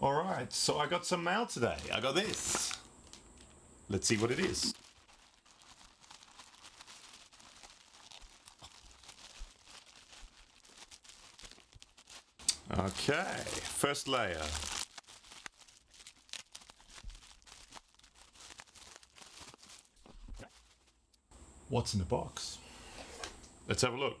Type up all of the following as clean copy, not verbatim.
Alright, so I got some mail today. I got this. Let's see what it is. Okay, first layer. What's in the box? Let's have a look.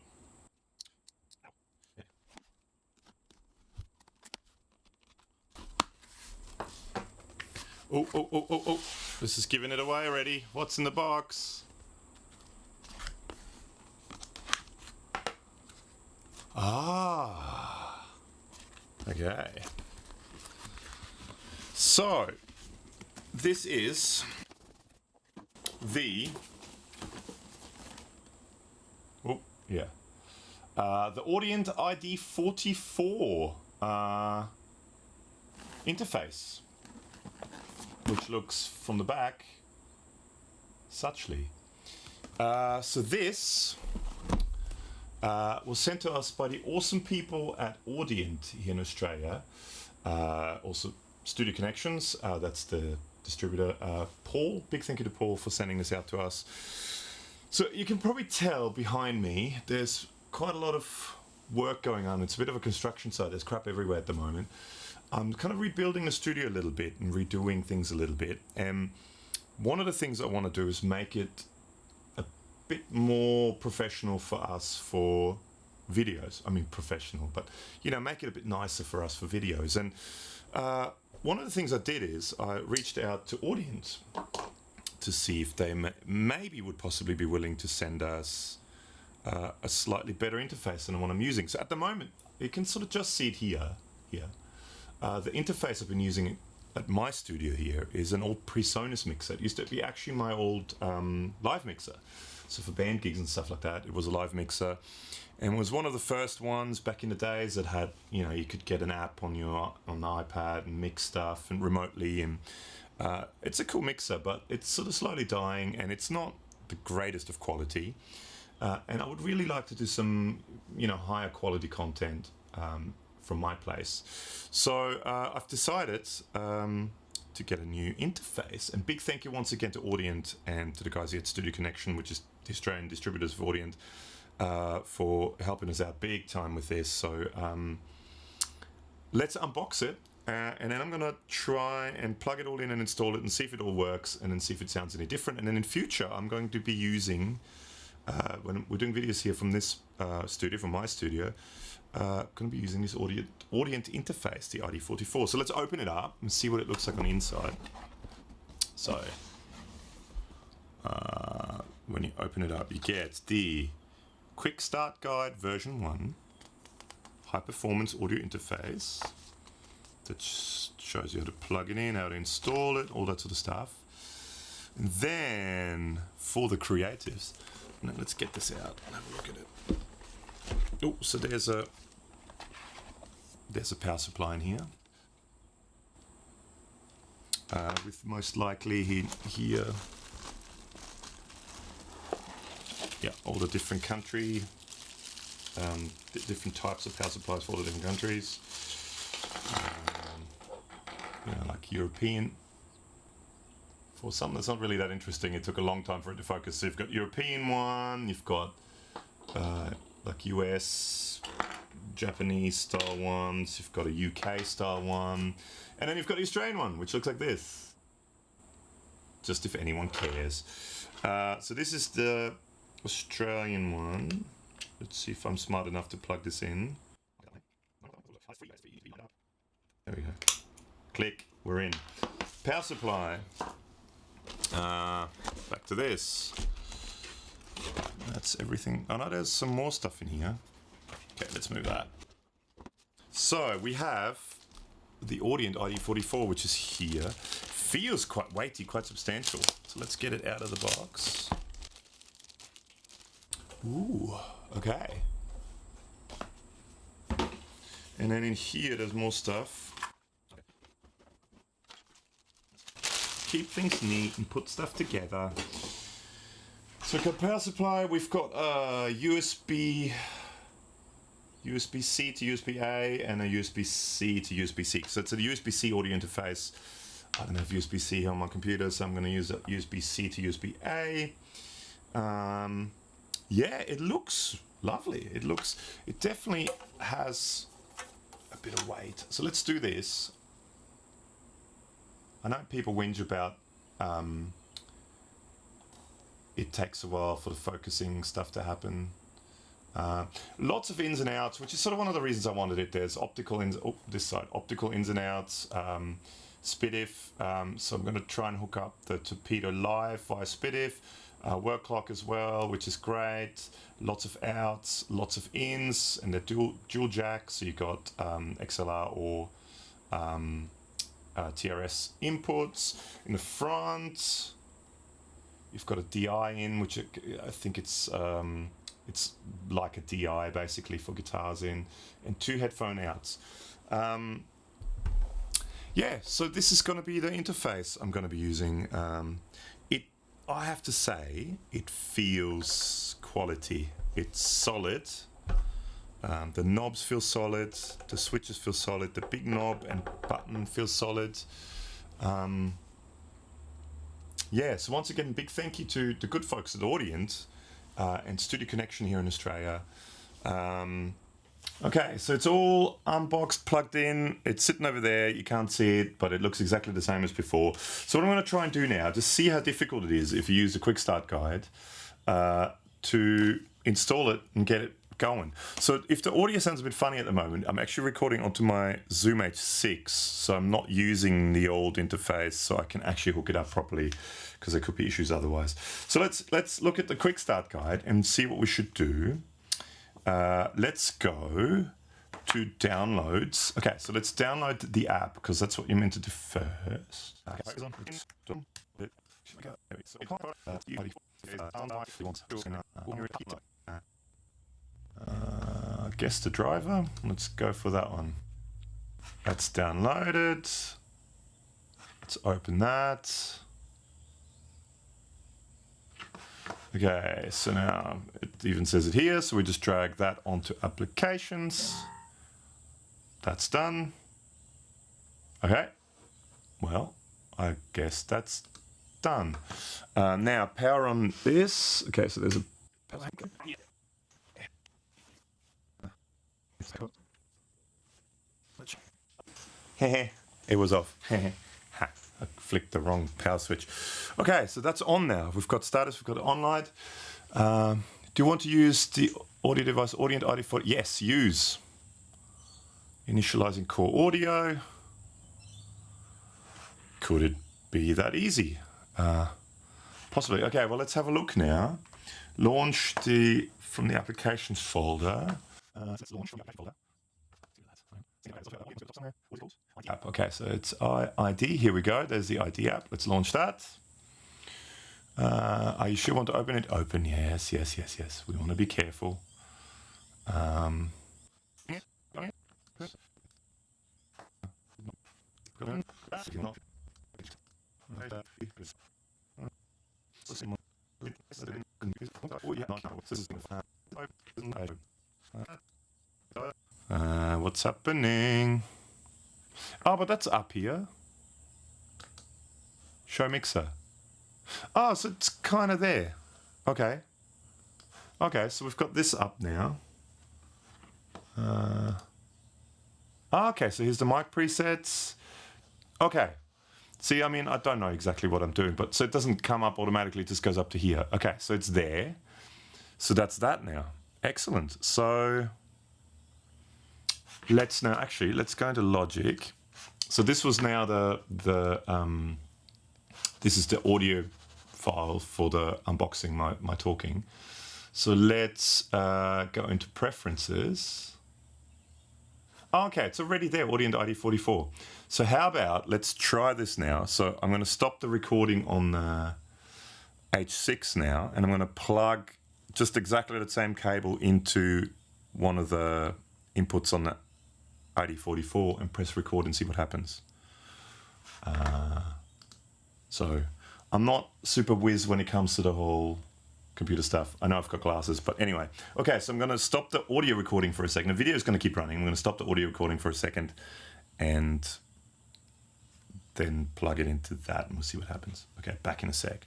Oh. This is giving it away already. What's in the box? Ah. Okay. So, this is the... Oh, yeah. The Audient iD44 interface, which looks from the back suchly. So this was sent to us by the awesome people at Audient here in Australia. Also Studio Connections, that's the distributor. Paul, big thank you to Paul for sending this out to us. So you can probably tell behind me there's quite a lot of work going on. It's a bit of a construction site. There's crap everywhere at the moment. I'm kind of rebuilding the studio a little bit and redoing things a little bit. And one of the things I want to do is make it a bit more professional for us for videos. I mean professional, but you know, make it a bit nicer for us for videos. And one of the things I did is I reached out to Audient to see if they maybe would possibly be willing to send us a slightly better interface than the one I'm using. So at the moment, you can sort of just see it here. The interface I've been using at my studio here is an old PreSonus mixer. It used to be actually my old live mixer. So for band gigs and stuff like that, it was a live mixer. And it was one of the first ones back in the days that had, you know, you could get an app on the iPad and mix stuff and remotely. And it's a cool mixer, but it's sort of slowly dying and it's not the greatest of quality. And I would really like to do some, you know, higher quality content from my place. So I've decided to get a new interface. And big thank you once again to Audient and to the guys here at Studio Connection, which is the Australian distributors of Audient, for helping us out big time with this. So let's unbox it. And then I'm going to try and plug it all in and install it and see if it all works and then see if it sounds any different. And then in future, I'm going to be using, when we're doing videos here from this studio, from my studio, going to be using this Audient interface, the iD44. So let's open it up and see what it looks like on the inside. So when you open it up, you get the Quick Start Guide version 1, high performance audio interface that shows you how to plug it in, how to install it, all that sort of stuff. And then for the creatives, now let's get this out and have a look at it. Oh, so there's a power supply in here, with most likely here, yeah, all the different country, different types of power supplies for all the different countries. You know, like European. For something that's not really that interesting, it took a long time for it to focus. So you've got European one, you've got like US, Japanese style ones, you've got a UK style one, and then you've got the Australian one, which looks like this. Just if anyone cares. So this is the Australian one. Let's see if I'm smart enough to plug this in. There we go. Click, we're in. Power supply. Back to this. That's everything. Oh no, there's some more stuff in here. Okay, let's move that. So we have the Audient iD44, which is here. Feels quite weighty, quite substantial. So let's get it out of the box. Ooh, okay. And then in here, there's more stuff. Keep things neat and put stuff together. So we've got power supply, we've got a USB USB-C to USB-A and a USB-C to USB-C. So it's a USB-C audio interface. I don't have USB-C on my computer, so I'm going to use a USB-C to USB-A. Yeah, it looks lovely. It definitely has a bit of weight. So let's do this. I know people whinge about it takes a while for the focusing stuff to happen. Lots of ins and outs, which is sort of one of the reasons I wanted it. There's optical ins, this side, optical ins and outs, SPDIF. So I'm going to try and hook up the Torpedo Live via SPDIF, work clock as well, which is great. Lots of outs, lots of ins, and they're dual jack. So you got XLR or TRS inputs in the front. You've got a DI in, which I think it's like a DI basically for guitars in, and 2 headphone outs. Yeah, so this is going to be the interface I'm going to be using. I have to say, it feels quality. It's solid. The knobs feel solid. The switches feel solid. The big knob and button feels solid. Yeah, so once again, big thank you to the good folks at Audient and Studio Connection here in Australia. Okay, so it's all unboxed, plugged in. It's sitting over there. You can't see it, but it looks exactly the same as before. So what I'm going to try and do now, to see how difficult it is if you use the quick start guide, to install it and get it going. So if the audio sounds a bit funny at the moment, I'm actually recording onto my Zoom H6, so I'm not using the old interface, so I can actually hook it up properly, because there could be issues otherwise. So let's look at the quick start guide and see what we should do. Let's go to downloads. Okay, so let's download the app, because that's what you're meant to do first. Guess the driver. Let's go for that one. That's downloaded. Let's open that. Okay, so now it even says it here, so we just drag that onto applications. That's done. Okay, well, I guess that's done. Now power on this. Okay, so there's a it was off. I flicked the wrong power switch. Okay, so that's on now. We've got status, we've got it online. Do you want to use the audio device Audient iD44? Yes, use. Initializing core audio. Could it be that easy? Possibly. Okay, well, let's have a look now. Launch from the applications folder. Let's launch from the applications folder. Okay, so it's ID. Here we go. There's the ID app. Let's launch that. Are you sure you want to open it? Open. Yes. We want to be careful. What's happening? Oh, but that's up here. Show mixer. Oh, so it's kind of there. Okay. Okay, so we've got this up now. Okay, so here's the mic presets. Okay. See, I mean, I don't know exactly what I'm doing, but so it doesn't come up automatically, it just goes up to here. Okay, so it's there. So that's that now. Excellent. So let's go into Logic. So this was now this is the audio file for the unboxing, my talking. So let's go into Preferences. Okay, it's already there, Audient iD44. So how about, let's try this now. So I'm going to stop the recording on the H6 now, and I'm going to plug just exactly the same cable into one of the inputs on the iD44 and press record and see what happens. So I'm not super whiz when it comes to the whole computer stuff. I know I've got glasses, but anyway. Okay, so I'm going to stop the audio recording for a second. The video is going to keep running. I'm going to stop the audio recording for a second and then plug it into that and we'll see what happens. Okay, back in a sec.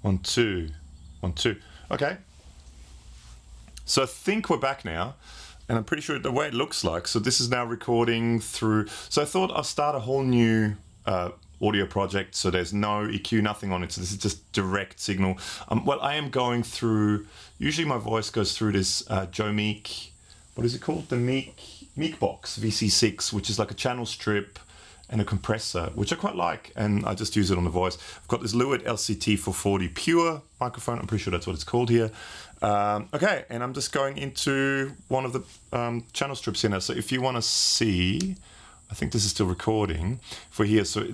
1, 2, 1, 2. Okay. So I think we're back now, and I'm pretty sure the way it looks like, so this is now recording through, so I thought I'll start a whole new audio project, so there's no EQ, nothing on it, so this is just direct signal. Well, I am going through, usually my voice goes through this Joe Meek, what is it called? The Meek Box VC6, which is like a channel strip and a compressor, which I quite like, and I just use it on the voice. I've got this Lewitt LCT440 Pure microphone, I'm pretty sure that's what it's called here. Okay, and I'm just going into one of the channel strips here now. So if you want to see, I think this is still recording for here. So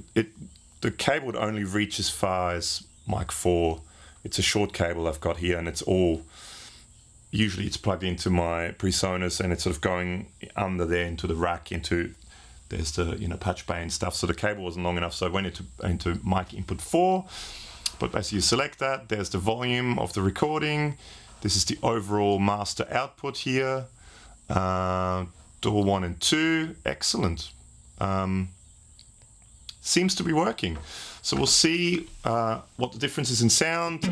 the cable would only reach as far as mic 4. It's a short cable I've got here, and it's all, usually it's plugged into my PreSonus, and it's sort of going under there into the rack, into, there's the, you know, patch bay and stuff. So the cable wasn't long enough, so I went into mic input 4. But basically you select that, there's the volume of the recording. This is the overall master output here. Door 1 and 2, excellent. Seems to be working. So we'll see what the difference is in sound.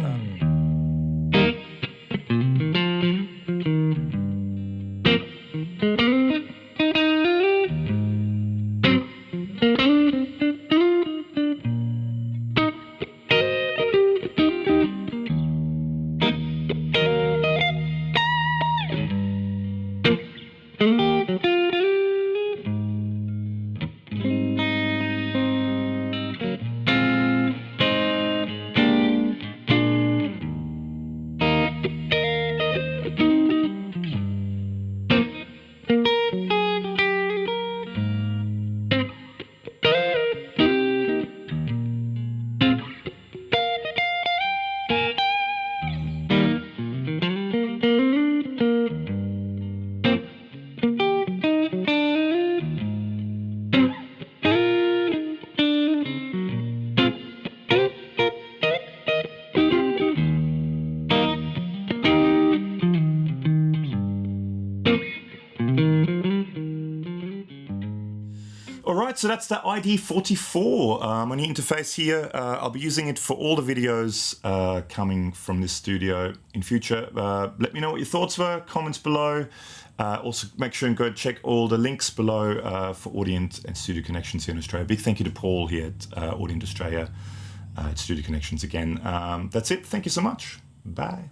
Alright, so that's the ID44 on the interface here. I'll be using it for all the videos coming from this studio in future. Let me know what your thoughts were, comments below. Also make sure and go check all the links below for Audient and Studio Connections here in Australia. Big thank you to Paul here at Audient Australia at Studio Connections again. That's it, thank you so much. Bye.